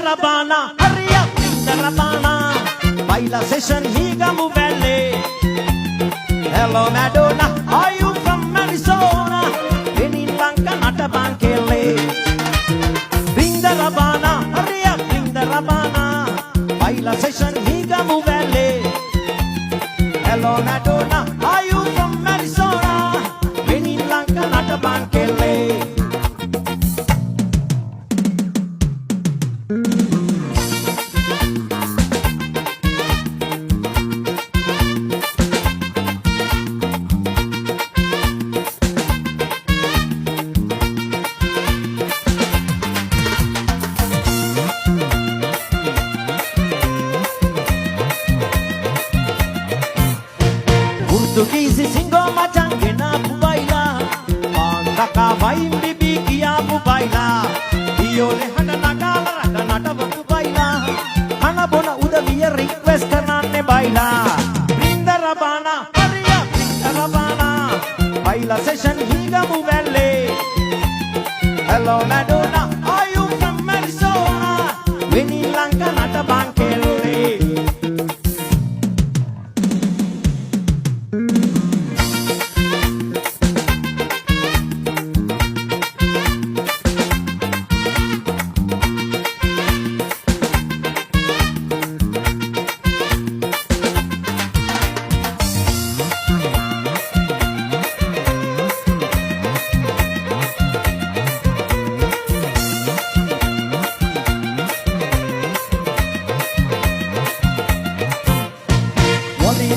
Rabana, hurry up, bring the Rabana. Baila session, Higamu Valley. Hello Madonna, are you from Arizona? Penny Lanka, Natabankele. Bring the Rabana, hurry up, bring the Rabana. Baila session, Higamu Valley. Hello Madonna, are you from Arizona? Penny Lanka, Natabankele. Portuguese singo machangena pubaila Pandaka vaim bibi kiya pubaila Iole handa nagala rada nadawa pubaila Hana bona udaviya request karnanne baila Bring the Rabana, hurry up, bring the Rabana Baila session Higamu Valley Hello Madonna, are you from Arizona? Penny Lanka Natabankele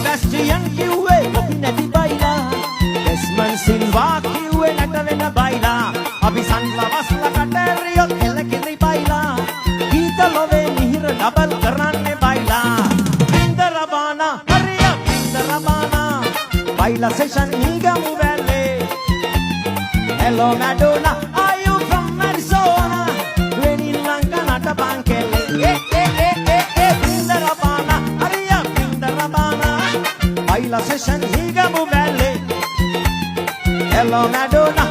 Bastian kiwe kopi nadi baila Desmond Silva kiwe natavena baila Abi sunflowers la kateriyo kelekiri baila Gita love mihir double karanne baila Bring the Rabana, hurry up, bring the Rabana Baila session Higamu Valley Hello Madonna, are you from Arizona? Penny Lanka Natabankele Bring the Rabana, hurry up, bring the Rabana Baila session Higamu Valley Hello Madonna